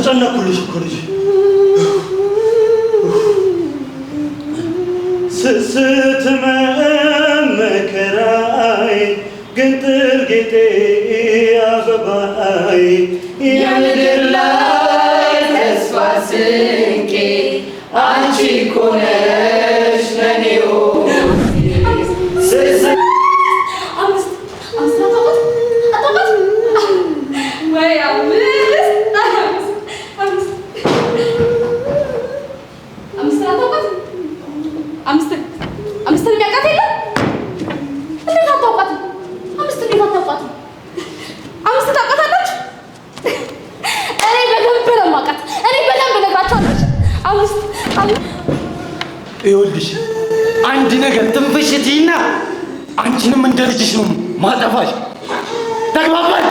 ተጨነኩልሽ እኮ ልጅ ስስት መከራይ ግንጥል ጌጤ አበባይ የምድር ላይ ተስፋ ስንቄ አንቺ እኮ ነሽ ለኔው ይኸውልሽ አንድ ነገር ትንፍሽቲና አንቺንም እንደ ልጅሽ ነው ማጠፋሽ። ተግባባን?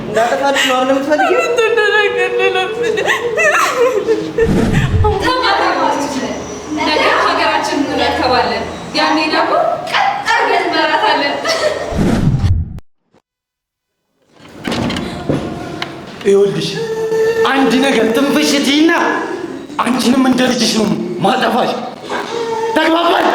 እንዳጠፋልሽ ነው አይደል የምትፈልጊው? ነገ ሀገራችንን እንረከባለን። ያኔ ደግሞ ቀጥ አድርገን እንመራታለን። ይኸውልሽ አንድ ነገር ትንፍሽቲና አንቺንም እንደ ልጅሽ ነው ማጠፋሽ። ተግባባን?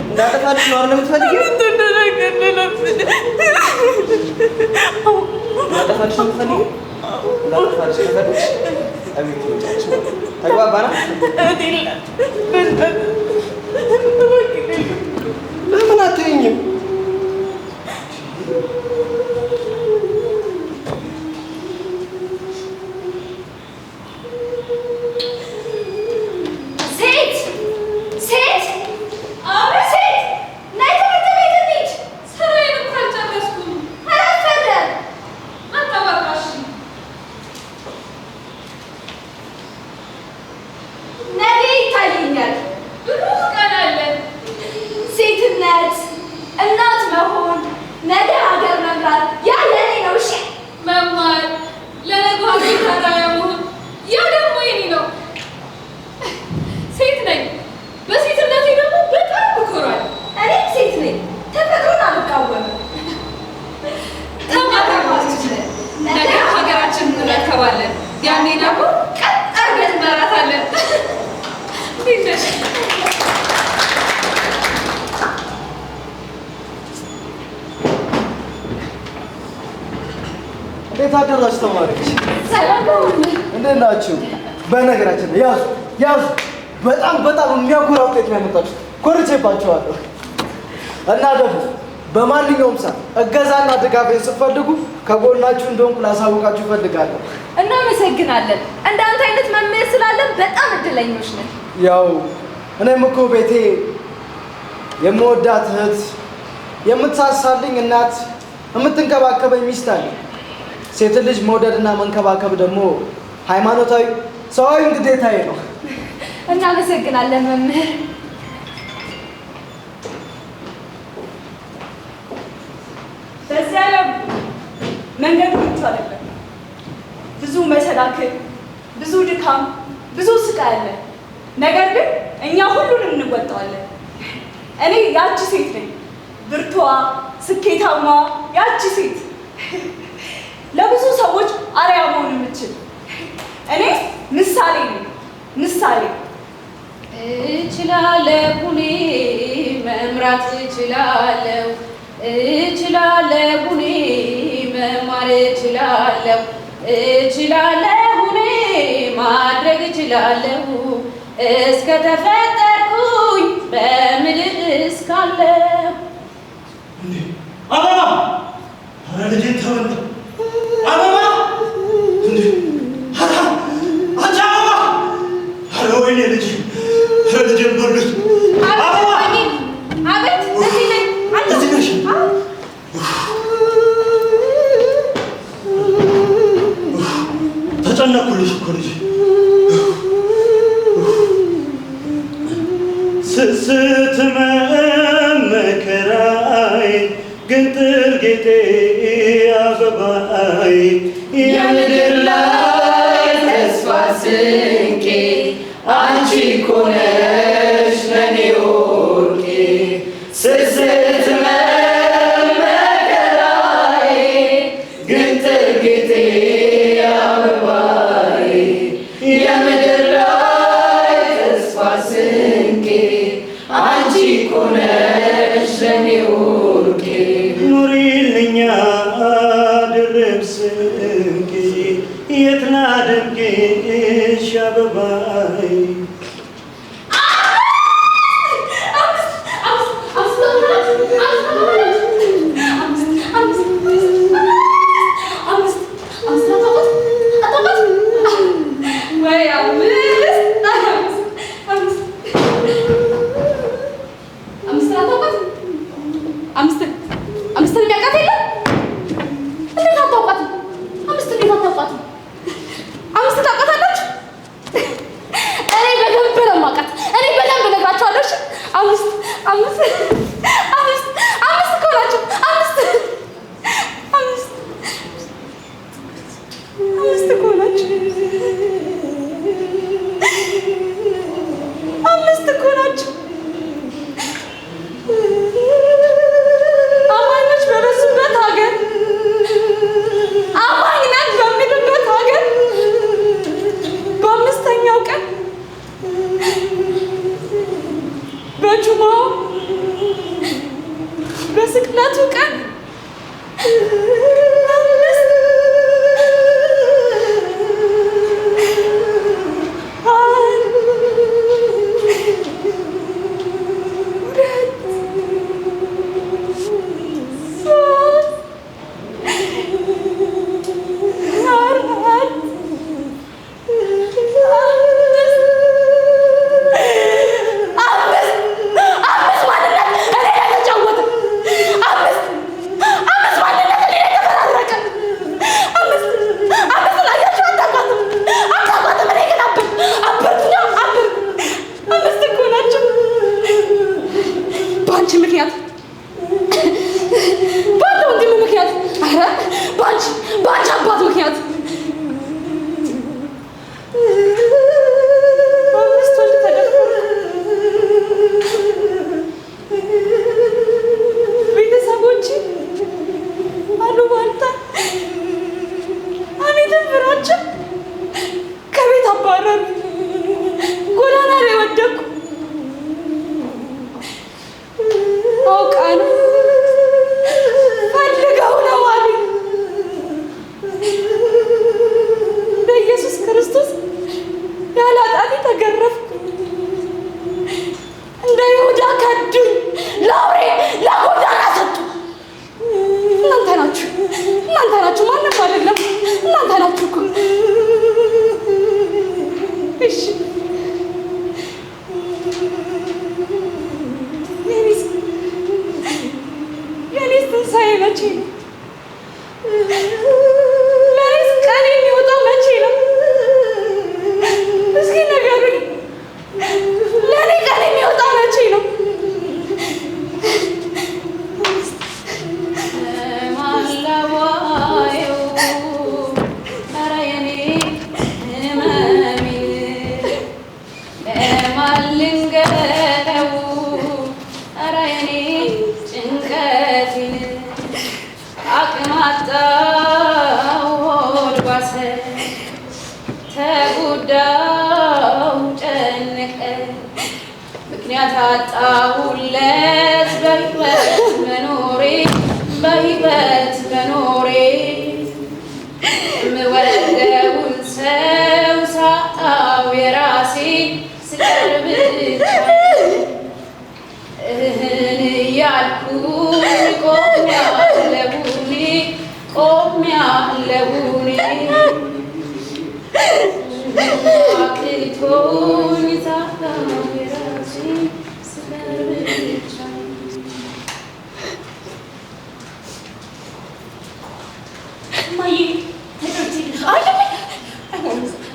እንዳጠፋልሽ ነው አይደል የምትፈልጊው? እንዳጠፋልሽ ነው የምትፈልጊው? እንዳጠፋልሽ ከፈለግሽ አቤት ወጣች። ተግባባና? ለምን አትይኝም? እናት መሆን ነገ ሀገር መምራት ያ ለኔ ነው። እሺ መማር ለነገ ሀገር ታዲያ መሆን ያ ደግሞ የኔ ነው። ሴት ነኝ። በሴትነቴ ደግሞ በጣም እኮራለሁ። እኔ ሴት ነኝ። ተፈጥሮን አልቃወምም። ተማታማች ነገ ሀገራችንን እንረከባለን። ያኔ ደግሞ ቀጥ አድርገን እንመራታለን። እንዴት ነሽ? እንዴት አደራችሁ ተማሪዎች? ሰላም ነው። እንዴት ናችሁ? በነገራችን ላይ ያዙ በጣም የሚያኮራ ውጤት ነው ያመጣችሁት። ኮርቼባችኋለሁ። እና ደግሞ በማንኛውም ሰዓት እገዛና ድጋፌን ስትፈልጉ ከጎናችሁ እንደሆንኩ ላሳውቃችሁ እፈልጋለሁ። እናመሰግናለን። እንዳንተ አይነት መምህር ስላለን በጣም እድለኞች ነን። ያው እኔም እኮ ቤቴ የምወዳት እህት፣ የምትሳሳልኝ እናት፣ የምትንከባከበኝ ሚስት አለኝ። ሴት ልጅ መውደድና መንከባከብ ደግሞ ሃይማኖታዊ ሰዋዊ ግዴታዬ ነው። እናመሰግናለን መምህር። ታያለህ። ነገር ግን እኛ ሁሉንም እንወጣዋለን። እኔ ያቺ ሴት ነኝ፣ ብርቷ፣ ስኬታማ ያቺ ሴት፣ ለብዙ ሰዎች አርአያ መሆን የምችል እኔ ምሳሌ ነኝ። ምሳሌ እችላለሁ፣ እኔ መምራት እችላለሁ፣ እችላለሁ፣ እኔ መማር እችላለሁ፣ እችላለሁ፣ እኔ ማድረግ እችላለሁ፣ እስከ ተፈጠርኩኝ በምድር እስካለሁ። አበባ! ኧረ ልጄ ተወልደ! አበባ! እንዴ! አንቺ አበባ! ኧረ ወይኔ ልጄ! ኧረ ልጄን በሉት! አበባ! አቤት! እዚህ ነኝ። እዚህ ነሽ? ተጨነኩልሽ እኮ ልጄ። ስስት መከራይ ግንጥል ጌጤ አበባይ የምድር ላይ ተስፋ ስንቄ አንቺ እኮ ነሽ ለኔ ወርቄ። ስስት መከራይ ግንጥል ጌጤ አበባይ የምድር ላይ ተስፋ ስንቄ አንቺ እኮ ነሽ ለኔ ወርቄ። ኑሪልኛ ድርብ ስንቄ የት ላድርግሽ አበባይ በስቅለቱ ቀን አጣው ሆድ ባሰ ተጎዳው ጨነቀ ምክንያት አጣሁለት በሕይወት መኖሬ የምወደውን ሰው ሳጣው የራሴ ስቀር ብቻ እያልኩኝ ቆሜያለሁኝ አቅቶኝ ሳጣው የራሴ ስቀር ብቻ እማዬ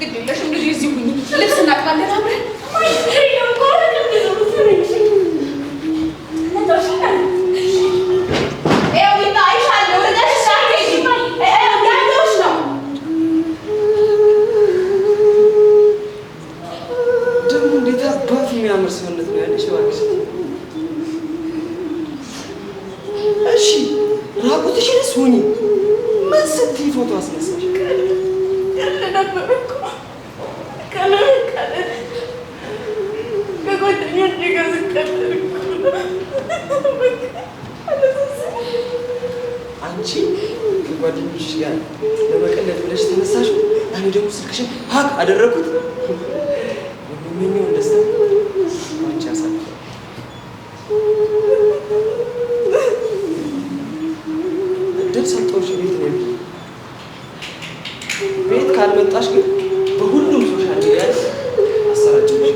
ግድ የለሽም ልጅ እዚህ ሁኚ ልብስ እናጥባለን አብረን ደግሞ እንዴት አባት የሚያምር ሰውነት ነው ያለሽ እባክሽ እሺ ራቁትሽንስ ሁኚ ምን ስትይ ፎቶ አስነሳሽ አንቺ ከጓደኞችሽ ጋር ለመቀለድ ብለሽ ተነሳሽ እኔ ደግሞ ስልክሽን ሀክ አደረኩት የሚመኘውን ደስታ አንቺ አሳልፈ እድል ሰጠሁሽ ቤት ካልመጣሽ ግን በሁሉም ሶሻል ሚዲያ አሰራጭሽ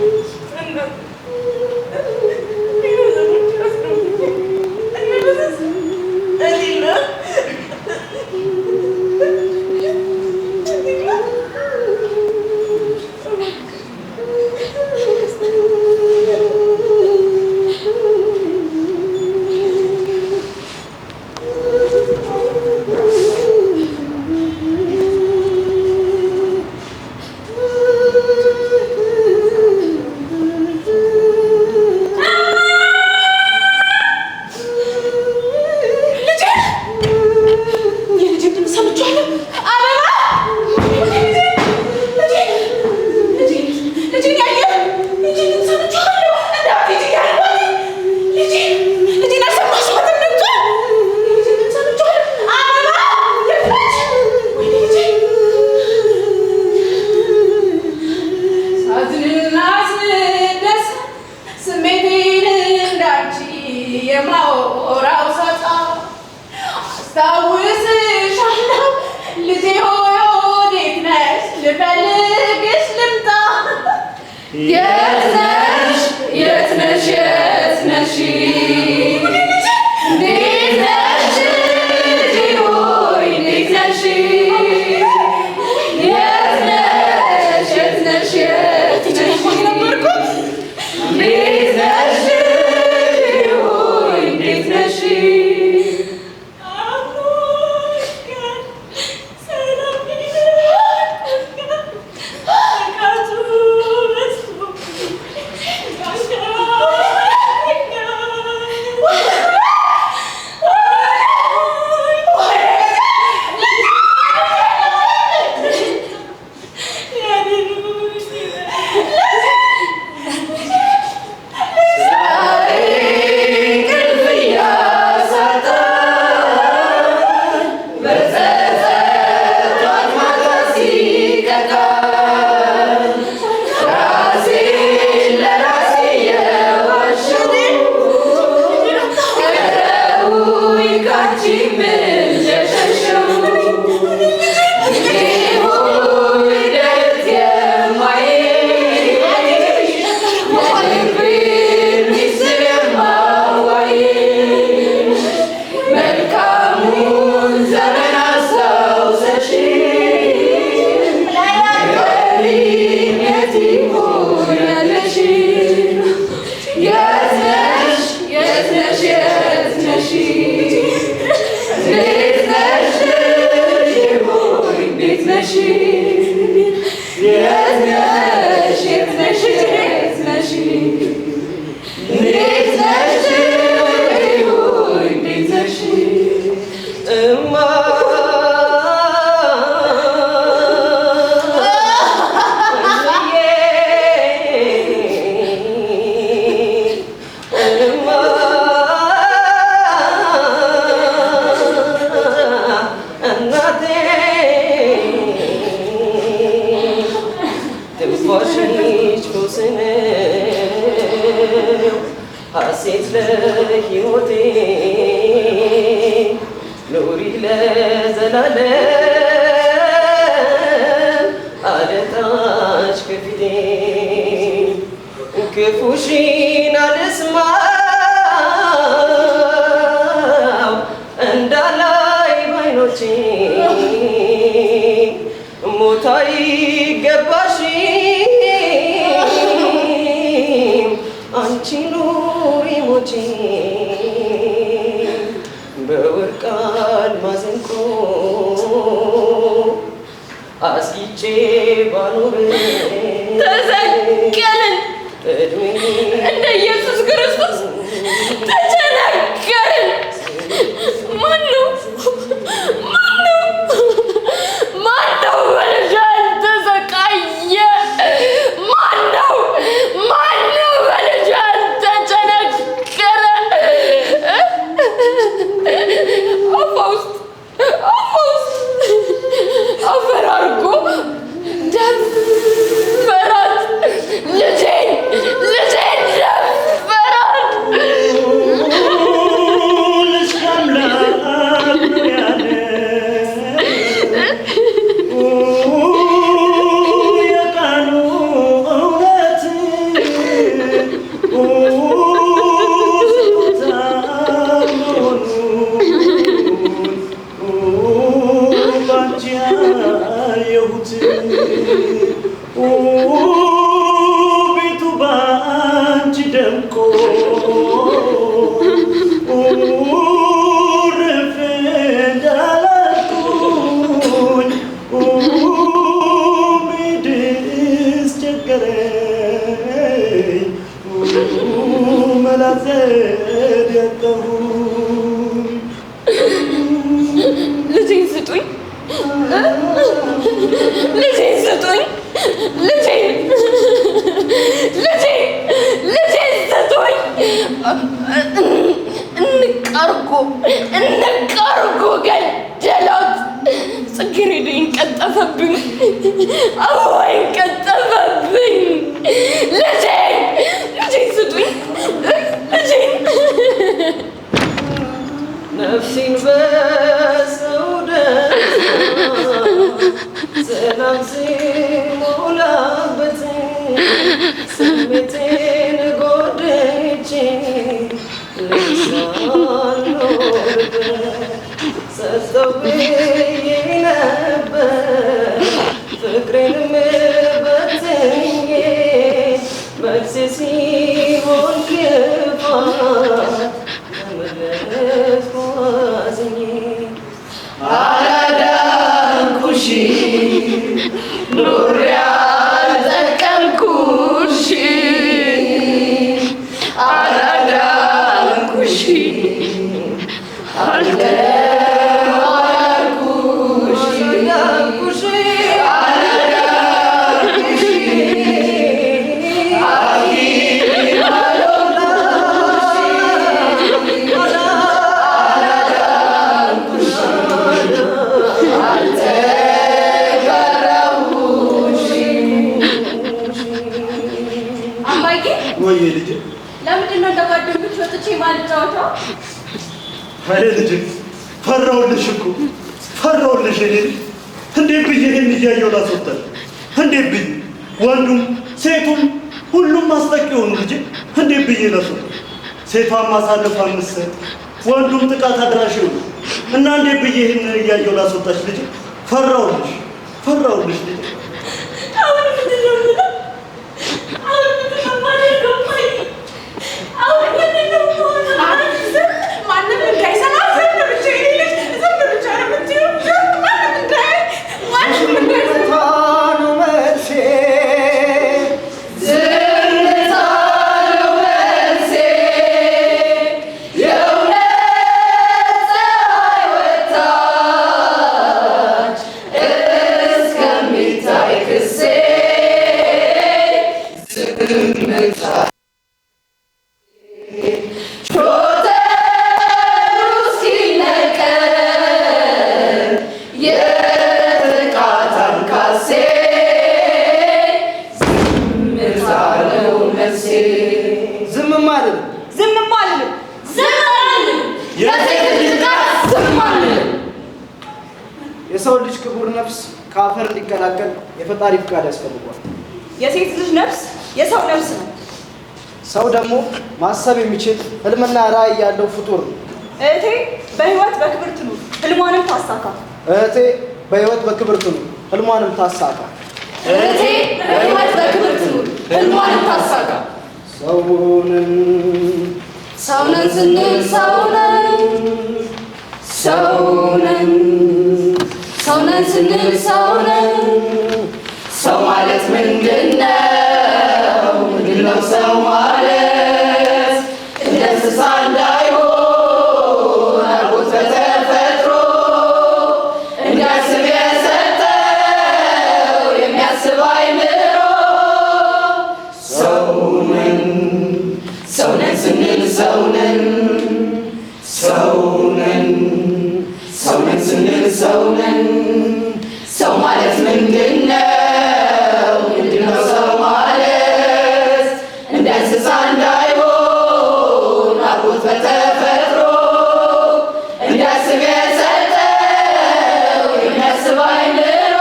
እማ ሕይወቴ ኑሪ ለዘላለም አልጣሽ ከፊቴ ክፉሽን አልስማው እንዳላይ ባይኖቼ ሞት አይገባሽም አንቺ ኑሪ ሞቼ በወርቅ አልማዝንቆ አስጊጬ ባኖርሽ ተሰቀልን እንደ ኢየሱስ ክርስቶስ ተቸነከርን። ማነው በልጇ ተሰቃየ? ማነው በልጇ ተቸነከረ? አፏ ውስጥ አፈር አድርጎ ደፈራት። ልጄን ደፈራት። ልጅ አምላክ ነው ያለ የቃሉ እውነት ስጦታ መሆኑን ባንቺ ያየሁት ቤቱ ባንቺ ደምቆ ርፍ እንዳላልኩኝ ብድስ ቸገረኝ መላዘድ ያጣሁኝ ልጄን ስጡኝ። እንቃርጎ ገደላት። ጽጌረዳዬን ቀጠፈብኝ፣ አበባዬን ቀጠፈብኝ። ልጄን ስጡኝ። ነፍሴን በሰው ደስታ ሰላም ሲሞላበት ስሜቴን ጎድቼ ልሳኖርበት ሰጠው ብዬ ነበር ፍቅሬንም በትኜ መልሴ ሲሆን ክፋት ተመለስኩ አዝኜ አላዳንኩሽ ኑሬ አልጠቀምኩሽ አላዳንኩሽ ወይ ልጅ ለምንድን ነው እንደጓደኞች ወጥቼ ማልጫወተው? አይ ልጅ ፈራሁልሽ እኮ ፈራሁልሽ። እኔ እንዴት ብዬ ይሄን እያየሁ ላስወጣሽ? እንዴት ብዬ ወንዱም ሴቱም ሁሉም ማስጠቂ ሆኑ። ልጅ እንዴት ብዬ ላስወጣሽ? ሴቷን ማሳለፍ አምስት ወንዱም ጥቃት አድራሽ ሆኑ እና እንዴት ብዬ ይሄን እያየሁ ላስወጣሽ? ልጅ ፈራሁልሽ ልጅ አሁን ምንድን ነው የምለው? አሁን ምንድን ነው የማደርገው? አሁን ምንድን ነው የምሆነው? ማንም እንዳይሰማ ዝም ብቻዬን ልጅ ዝም ብቻ ነው የምትይው? ማንም እንዳይሰማ ነው መልሴ ዝምታ ነው መልሴ የእውነት ፀሐይ ወጣች እስከሚል የሴት ልጅ ጥቃት ዝም አንልም። የሰው ልጅ ክቡር ነፍስ ከአፈር እንዲቀላቀል የፈጣሪ ፍቃድ ያስፈልጓል። የሴት ልጅ ነፍስ የሰው ነፍስ ነው። ሰው ደግሞ ማሰብ የሚችል ህልምና ራዕይ ያለው ፍጡር ነው። እህቴ በህይወት በክብር ትኑር፣ ህልሟንም ታሳካ። እህቴ በህይወት በክብር ትኑር፣ ህልሟንም ታሳካ። እህቴ በህይወት በክብር ትኑር፣ ህልሟንም ታሳካ። ሰውነን ሰውነን ስንል ሰውነን ሰውነን ሰውነን ስንል ሰውነን ሰው ማለት ምንድነው? ምንድነው ሰው ማለት? እንደ እንስሳ እንዳይሆን አርጎት በተፈጥሮ እንዲያስብ የሰጠው የሚያስብ አይምሮ ሰውነን ሰውነን ስንል ሰውነን ሰውነን ሰውነን ስንል ሰውነን ሰው ማለት ምንድነው? ምንድነው ሰው ማለት? እንደ እንስሳ እንዳይሆን አርጎት በተፈጥሮ እንዲያስብ የሰጠው የሚያስብ አይምሮ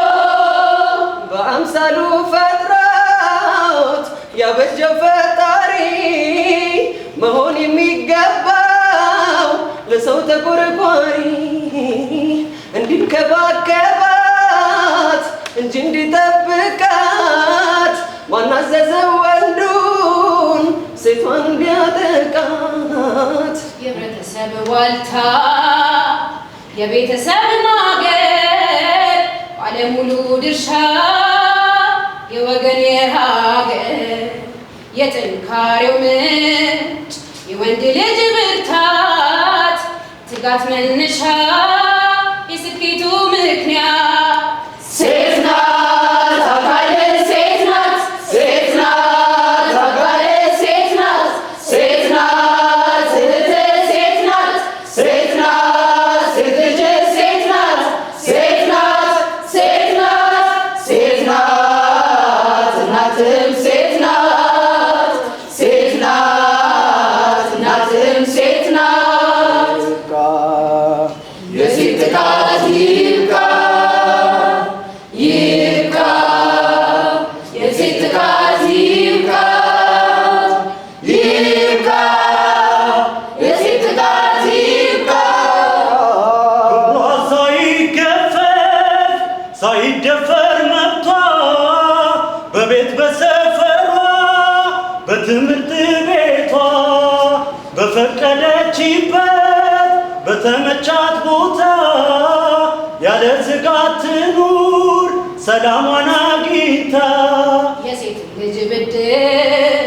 በአምሳሉ ፈጥሮት ያበጀው ፈጣሪ መሆን የሚገባው ለሰው ተቆርቋሪ እንዲንከባከባት እንጂ እንዲጠብቃት ማናዘዘው ወንዱን ሴቷን እንዲያጠቃት የህብረተሰብ ዋልታ የቤተሰብ ማገር ባለሙሉ ድርሻ የወገን የሀገር የጥንካሬው ምንጭ የወንድ ልጅ ብርታት ትጋት መነሻ የስኬቱ ምክንያት ሴት ናት አካለ ሴት ናት ሴት ናት አካለ ሴት ናት ሴት ናት እህቴ ሴት ናት ሴት ናት ሴት ልጅ ሴት ናት ሴት ናት ሴት ናት ሴት ናት እናትም ሴት ናት ሴት ናት እናትም ሴት ናት የሴት ጥቃት ይብቃ ይብቃ የሴት ጥቃት ይብቃ ይብቃ የሴት ጥቃት ይብቃ ክብሯ ሳይገፈፍ ሳይደፈር መብቷ በቤት በሰፈሯ በትምህርት ቤቷ በፈቀደችበት በተመቻት ቦታ ያለ ስጋት ትኑር ሰላሟን አግኝታ የሴት ልጅ ብድር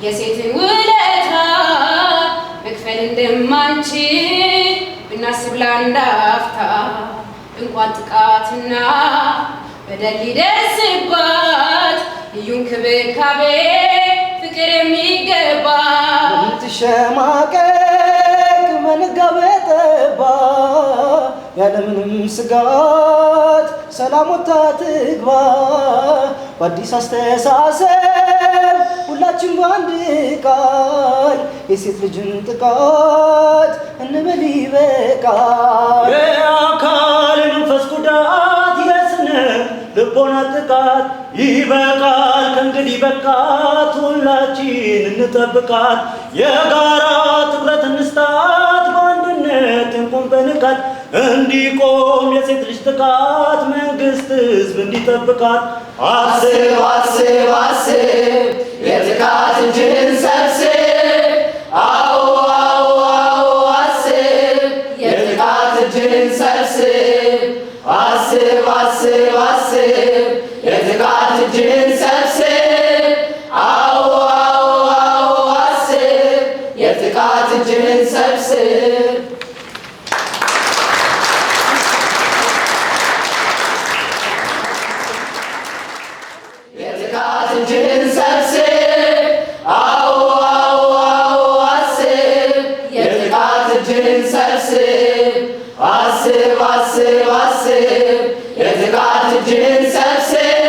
የሴትን ውለታ መክፈል እንደማንችል ብናስብ ለአንድ አፍታ እንኳን ጥቃትና በደል ሊደርስባት ልዩ እንክብካቤ ፍቅር የሚገባት ትሸማቀቅ በነጋ በጠባ ያለምንም ስጋት ሰላም ወጥታ ትግባ በአዲስ አስተሳሰብ ሁላችን በአንድ ቃል የሴት ልጅን ጥቃት እንበል ይበቃል። የአካል መንፈስ ጉዳት የስነ ልቦና ጥቃት ይበቃል ከእንግዲህ በቃት ሁላችን እንጠብቃት የጋራ ትኩረት እንስጣት በአንድነት እንቁም በንቃት እንዲቆም የሴት ልጅ ጥቃት መንግስት ህዝብ እንዲጠብቃት አስብ አስብ አስብ የጥቃት እጅህን ሰብስብ አዎ አዎ አዎ አስብ የጥቃት እጅህን ሰብስብ አስብ አስብ አስብ የጥቃት እጅህን ሰብስብ አዎ አዎ አዎ አስብ የጥቃት እጅህን ሰብስብ የጥቃት እጅህን ሰብስብ አዎ አዎ አዎ አስብ የጥቃት እጅህን ሰብስብ አስብ አስብ አስብ የጥቃት እጅህን ሰብስብ